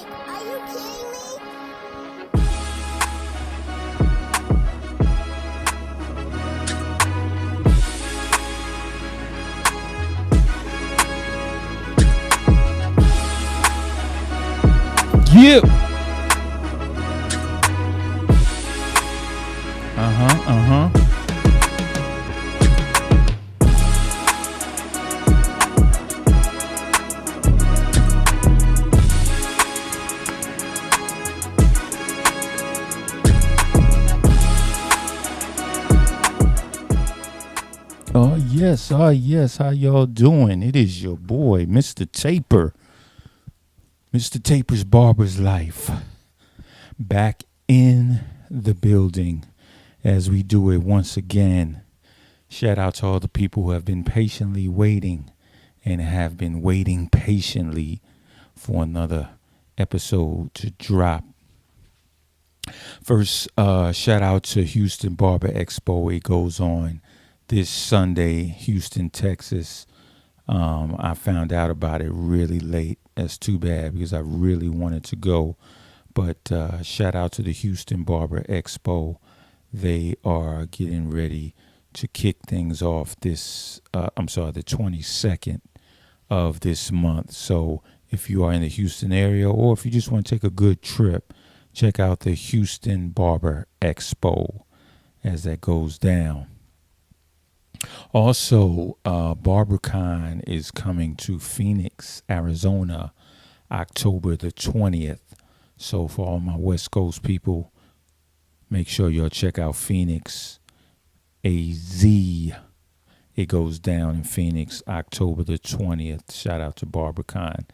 Are you kidding me? Yeah. Uh-huh. Oh yes, how y'all doing? It is your boy, Mr. Taper. Mr. Taper's Barber's Life. Back in the building as we do it once again. Shout out to all the people who have been patiently waiting and have been waiting patiently for another episode to drop. First, shout out to Houston Barber Expo. It goes on this Sunday, Houston, Texas. I found out about it really late. That's too bad because I really wanted to go. But shout out to the Houston Barber Expo. They are getting ready to kick things off the 22nd of this month. So if you are in the Houston area or if you just want to take a good trip, check out the Houston Barber Expo as that goes down. Also, BarberCon is coming to Phoenix, Arizona, October the 20th. So for all my West Coast people, make sure y'all check out Phoenix AZ. It goes down in Phoenix, October the 20th. Shout out to BarberCon.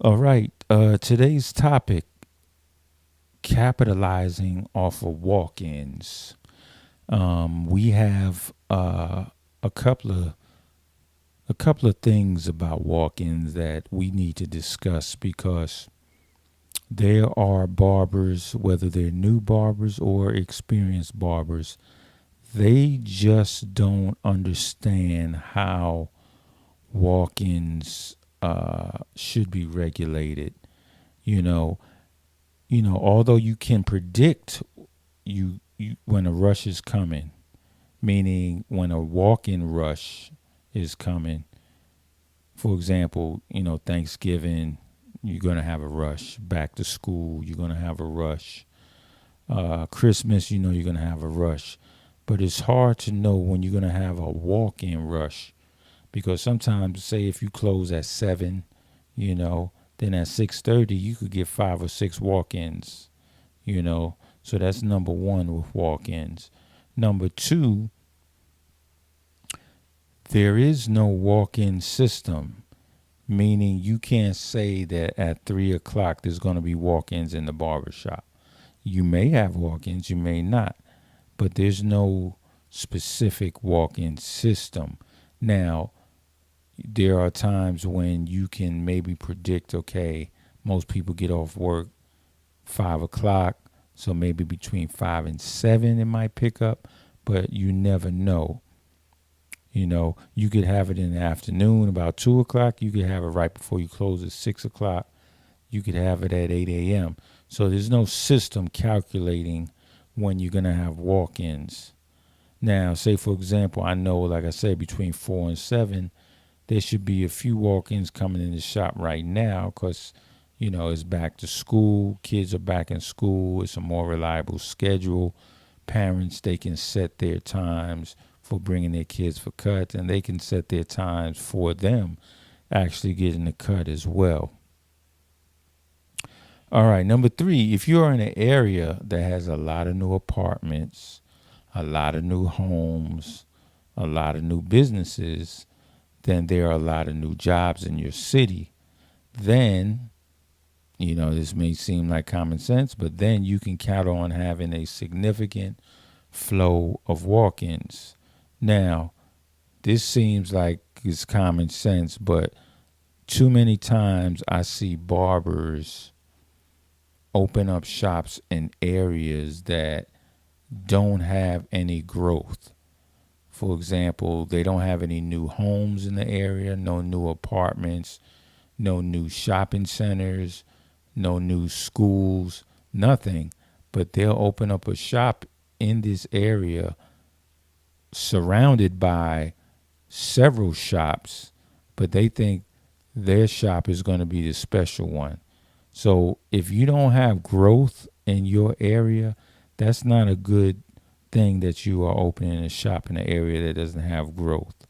All right, today's topic, capitalizing off of walk-ins. We have a couple of things about walk-ins that we need to discuss because there are barbers, whether they're new barbers or experienced barbers, they just don't understand how walk-ins should be regulated. You know, although you can predict you when a rush is coming, meaning when a walk-in rush is coming. For example, Thanksgiving, you're going to have a rush. Back to school, you're going to have a rush. Christmas, you're going to have a rush. But it's hard to know when you're going to have a walk-in rush because sometimes, say if you close at 7, then at 6:30 you could get 5 or 6 walk-ins, So that's number one with walk-ins. Number two, there is no walk-in system, meaning you can't say that at 3 o'clock there's going to be walk-ins in the barbershop. You may have walk-ins, you may not, but there's no specific walk-in system. Now, there are times when you can maybe predict, okay, most people get off work 5 o'clock, so maybe between 5 and 7 it might pick up, but you never know. You could have it in the afternoon about 2 o'clock. You could have it right before you close at 6 o'clock. You could have it at 8 a.m. So there's no system calculating when you're going to have walk-ins. Now, say, for example, I know, like I said, between 4 and 7, there should be a few walk-ins coming in the shop right now because it's back to school. Kids are back in school. It's a more reliable schedule. Parents, they can set their times for bringing their kids for cuts, and they can set their times for them actually getting the cut as well. All right, number 3, if you're in an area that has a lot of new apartments, a lot of new homes, a lot of new businesses, then there are a lot of new jobs in your city. Then this may seem like common sense, but then you can count on having a significant flow of walk-ins. Now, this seems like it's common sense, but too many times I see barbers open up shops in areas that don't have any growth. For example, they don't have any new homes in the area, no new apartments, no new shopping centers, no new schools, nothing. But they'll open up a shop in this area surrounded by several shops, but they think their shop is going to be the special one. So if you don't have growth in your area, that's not a good thing that you are opening a shop in an area that doesn't have growth.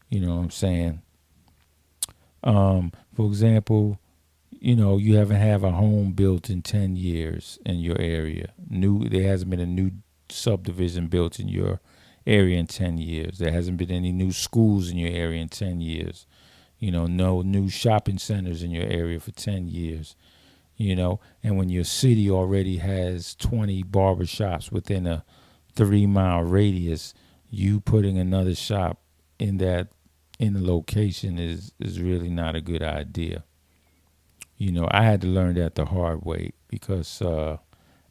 You know what I'm saying? For example, you haven't have a home built in 10 years in your area. There hasn't been a new subdivision built in your area in 10 years. There hasn't been any new schools in your area in 10 years. No new shopping centers in your area for 10 years. And when your city already has 20 barber shops within a 3-mile radius, you putting another shop in the location is really not a good idea. I had to learn that the hard way because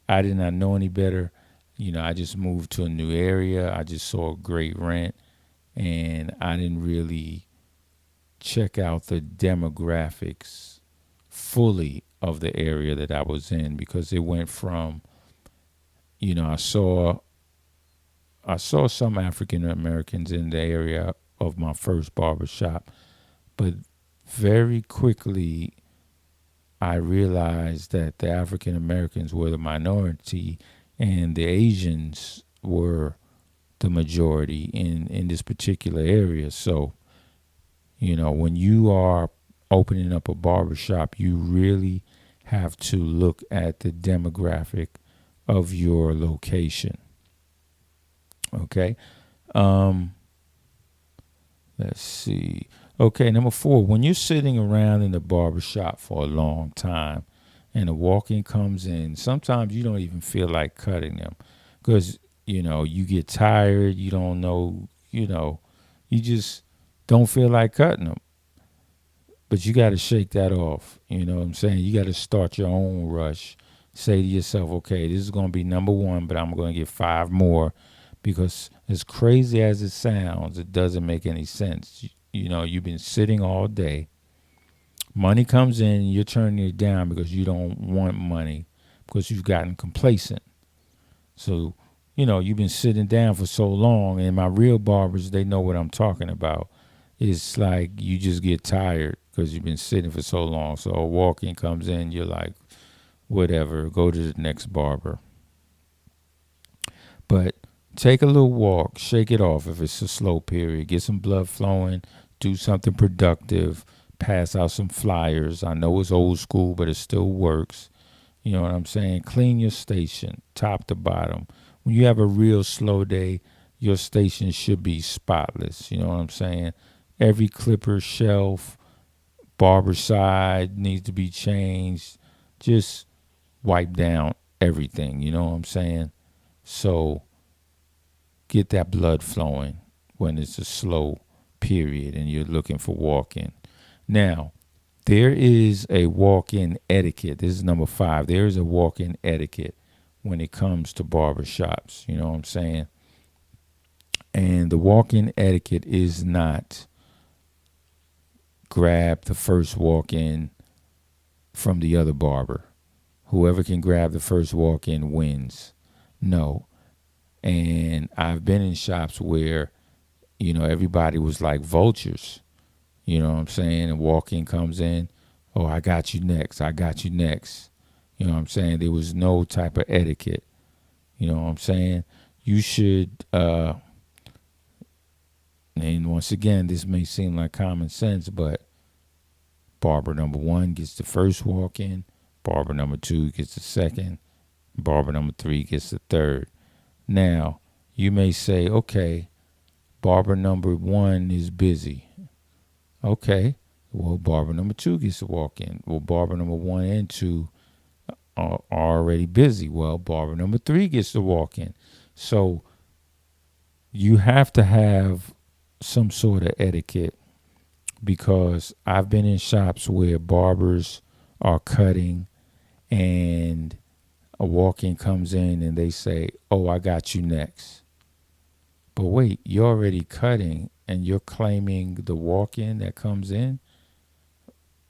I did not know any better. I just moved to a new area. I just saw a great rent, and I didn't really check out the demographics fully of the area that I was in, because it went from, I saw some African Americans in the area of my first barber shop, but very quickly I realized that the African Americans were the minority and the Asians were the majority in this particular area. So, when you are opening up a barber shop, you really have to look at the demographic of your location. Okay. Um, let's see. Okay, number 4, when you're sitting around in the barber shop for a long time and a walk-in comes in, sometimes you don't even feel like cutting them because, you get tired, you don't know, you just don't feel like cutting them. But you got to shake that off. You know what I'm saying? You got to start your own rush. Say to yourself, okay, this is going to be number 1, but I'm going to get 5 more, because as crazy as it sounds, it doesn't make any sense. You've been sitting all day. Money comes in, you're turning it down because you don't want money, because you've gotten complacent. So, you've been sitting down for so long, and my real barbers, they know what I'm talking about. It's like you just get tired because you've been sitting for so long. So a walk-in comes in, you're like, whatever, go to the next barber. But take a little walk, shake it off if it's a slow period, get some blood flowing, do something productive, pass out some flyers. I know it's old school, but it still works. You know what I'm saying? Clean your station, top to bottom. When you have a real slow day, your station should be spotless. You know what I'm saying? Every clipper, shelf, barber side needs to be changed. Just wipe down everything. You know what I'm saying? So get that blood flowing when it's a slow period and you're looking for walk-in. Now, there is a walk-in etiquette. This is number 5. There is a walk-in etiquette when it comes to barbershops. You know what I'm saying? And the walk-in etiquette is not grab the first walk-in from the other barber. Whoever can grab the first walk-in wins. No. And I've been in shops where, everybody was like vultures. You know what I'm saying? And walk-in comes in. Oh, I got you next. I got you next. You know what I'm saying? There was no type of etiquette. You know what I'm saying? You should, and once again, this may seem like common sense, but barber number 1 gets the first walk-in. Barber number 2 gets the second. Barber number 3 gets the third. Now, you may say, okay, barber number 1 is busy. Okay, well, barber number 2 gets to walk in. Well, barber number 1 and 2 are already busy. Well, barber number 3 gets to walk in. So you have to have some sort of etiquette, because I've been in shops where barbers are cutting and a walk-in comes in and they say, oh, I got you next. But wait, you're already cutting and you're claiming the walk-in that comes in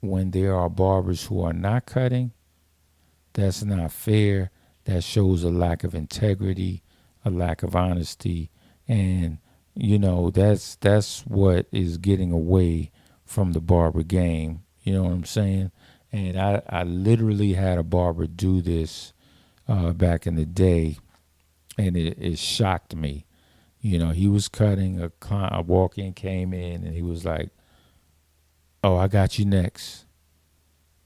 when there are barbers who are not cutting? That's not fair. That shows a lack of integrity, a lack of honesty, and that's what is getting away from the barber game. You know what I'm saying? And I literally had a barber do this back in the day, and it shocked me. He was cutting a client, a walk-in came in, and he was like, "Oh, I got you next."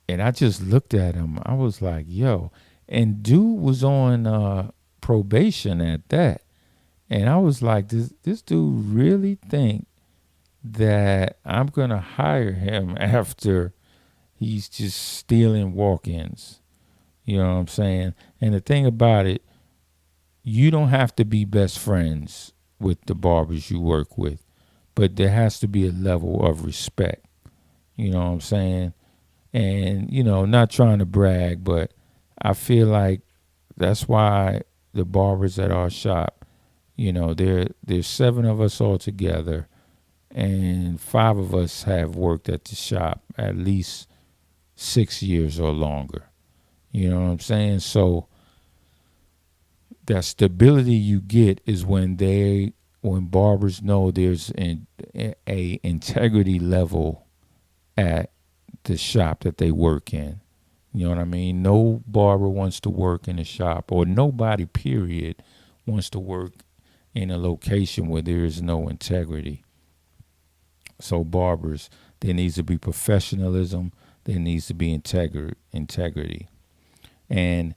And I just looked at him. I was like, "Yo," and dude was on probation at that. And I was like, this dude really think that I'm gonna hire him after he's just stealing walk-ins? You know what I'm saying? And the thing about it, you don't have to be best friends with the barbers you work with, but there has to be a level of respect. You know what I'm saying? And not trying to brag, but I feel like that's why the barbers at our shop, there's 7 of us all together, and 5 of us have worked at the shop at least 6 years or longer. You know what I'm saying? So that stability you get is when barbers know there's a integrity level at the shop that they work in. You know what I mean? No barber wants to work in a shop, or nobody, period, wants to work in a location where there is no integrity. So barbers, there needs to be professionalism. There needs to be integrity. And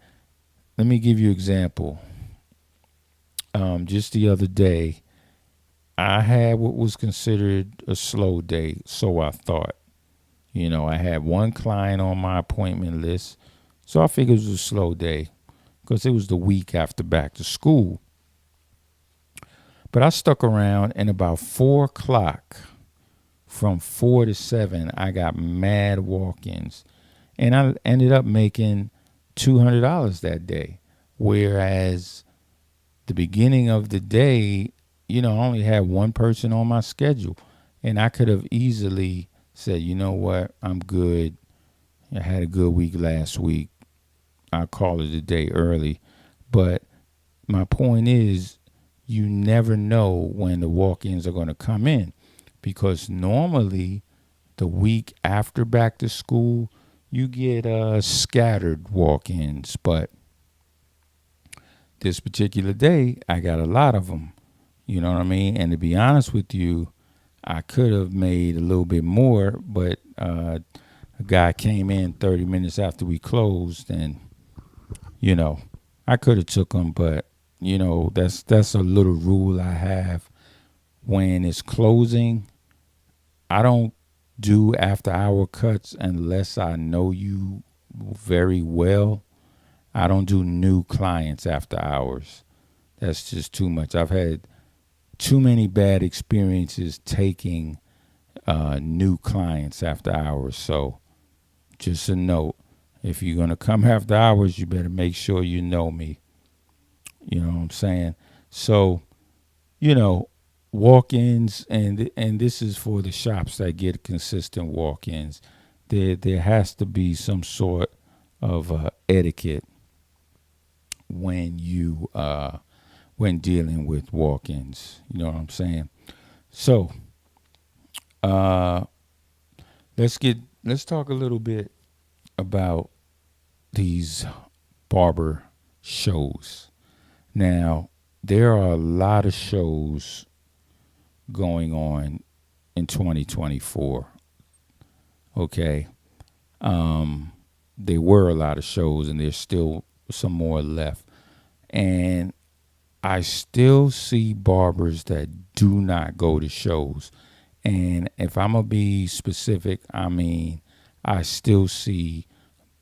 let me give you an example. Just the other day, I had what was considered a slow day, so I thought. I had one client on my appointment list, so I figured it was a slow day because it was the week after back to school. But I stuck around, and about 4 o'clock, from 4 to 7, I got mad walk-ins, and I ended up making $200 that day. Whereas the beginning of the day, I only had one person on my schedule, and I could have easily said, you know what, I'm good. I had a good week last week. I'll call it a day early. But my point is, you never know when the walk-ins are going to come in, because normally the week after back to school, you get scattered walk-ins. But this particular day, I got a lot of them. You know what I mean? And to be honest with you, I could have made a little bit more, but a guy came in 30 minutes after we closed, and I could have took him, but that's a little rule I have. When it's closing, I don't do after hour cuts unless I know you very well. I don't do new clients after hours. That's just too much. I've had too many bad experiences taking new clients after hours. So just a note, if you're going to come after hours, you better make sure you know me. You know what I'm saying? So, walk-ins, and this is for the shops that get consistent walk-ins. There has to be some sort of etiquette when you when dealing with walk-ins. You know what I'm saying? So, uh, let's talk a little bit about these barber shows. Now, there are a lot of shows going on in 2024. Okay. There were a lot of shows, and there's still some more left. And I still see barbers that do not go to shows. And if I'm going to be specific, I mean, I still see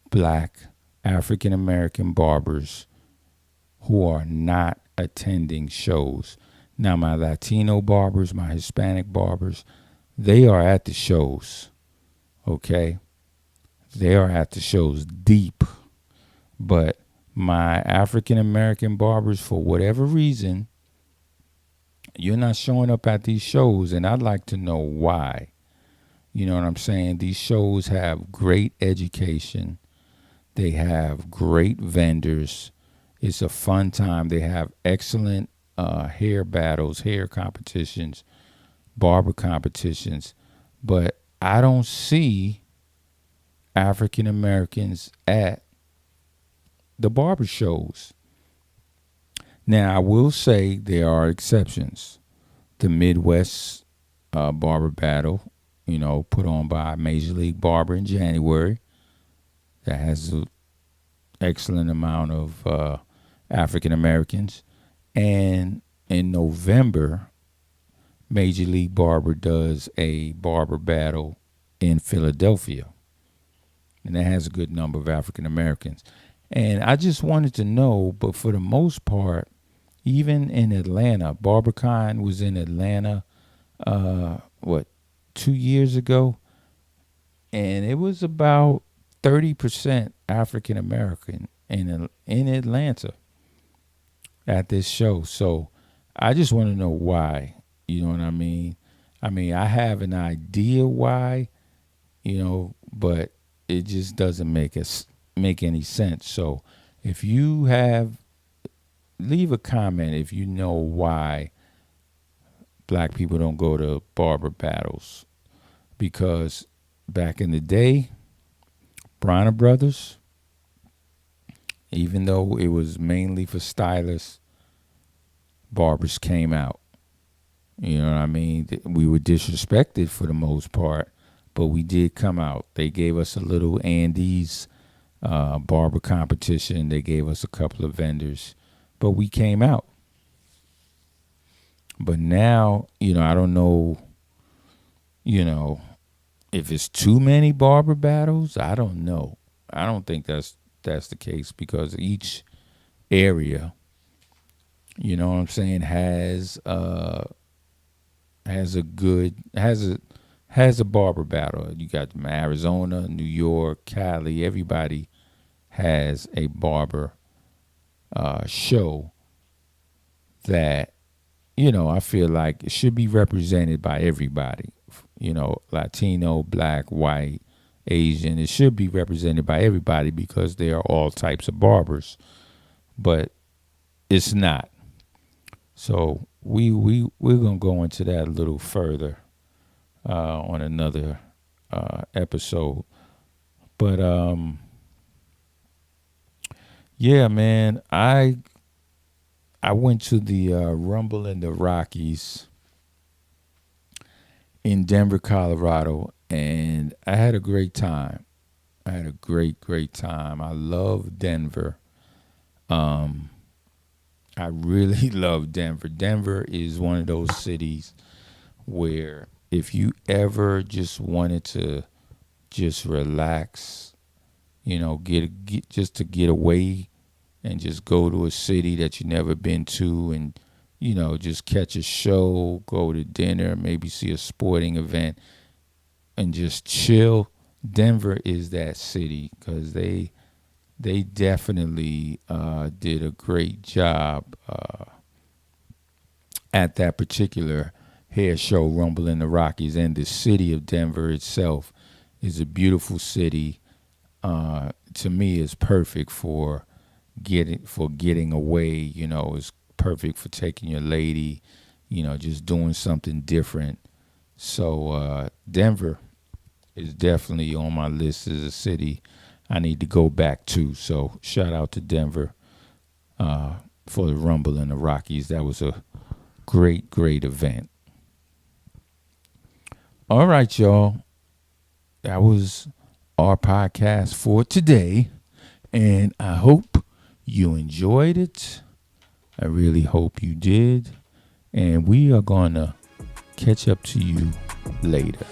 black African American barbers who are not attending shows. Now, my Latino barbers, my Hispanic barbers, they are at the shows, okay? They are at the shows deep. But my African American barbers, for whatever reason, you're not showing up at these shows, and I'd like to know why. You know what I'm saying? These shows have great education. They have great vendors. It's a fun time. They have excellent hair battles, hair competitions, barber competitions. But I don't see African Americans at the barber shows. Now, I will say there are exceptions. The Midwest Barber Battle, put on by Major League Barber in January, that has an excellent amount of African Americans. And in November, Major League Barber does a barber battle in Philadelphia, and that has a good number of African Americans. And I just wanted to know, but for the most part, even in Atlanta, BarberCon was in Atlanta, what, 2 years ago, and it was about 30% African American in Atlanta at this show. So I just want to know why. You know what I mean? I have an idea why, but it just doesn't make any sense. So if you leave a comment if you know why black people don't go to barber battles. Because back in the day, Bronner Brothers, even though it was mainly for stylists, barbers came out. You know what I mean? We were disrespected for the most part, but we did come out. They gave us a little Andes barber competition. They gave us a couple of vendors, but we came out. But now, I don't know, if it's too many barber battles. I don't know. I don't think that's the case because each area, you know what I'm saying, has a barber battle. You got Arizona, New York, Cali. Everybody has a barber show that I feel like it should be represented by everybody. Latino, black, white, Asian. It should be represented by everybody because there are all types of barbers. But it's not. So we're gonna go into that a little further on another episode. But yeah, man, I went to the Rumble in the Rockies in Denver, Colorado, and I had a great time. I had a great time. I love Denver. I really love Denver. Denver is one of those cities where if you ever just wanted to just relax, get to get away and just go to a city that you've never been to and, just catch a show, go to dinner, maybe see a sporting event and just chill. Denver is that city because they definitely did a great job at that particular hair show, Rumble in the Rockies. And the city of Denver itself is a beautiful city. To me, it's perfect for getting away. It's perfect for taking your lady. Just doing something different. So Denver is definitely on my list as a city I need to go back to. So shout out to Denver for the Rumble in the Rockies. That was a great event. All right, y'all. That was our podcast for today. And I hope you enjoyed it. I really hope you did. And we are going to catch up to you later.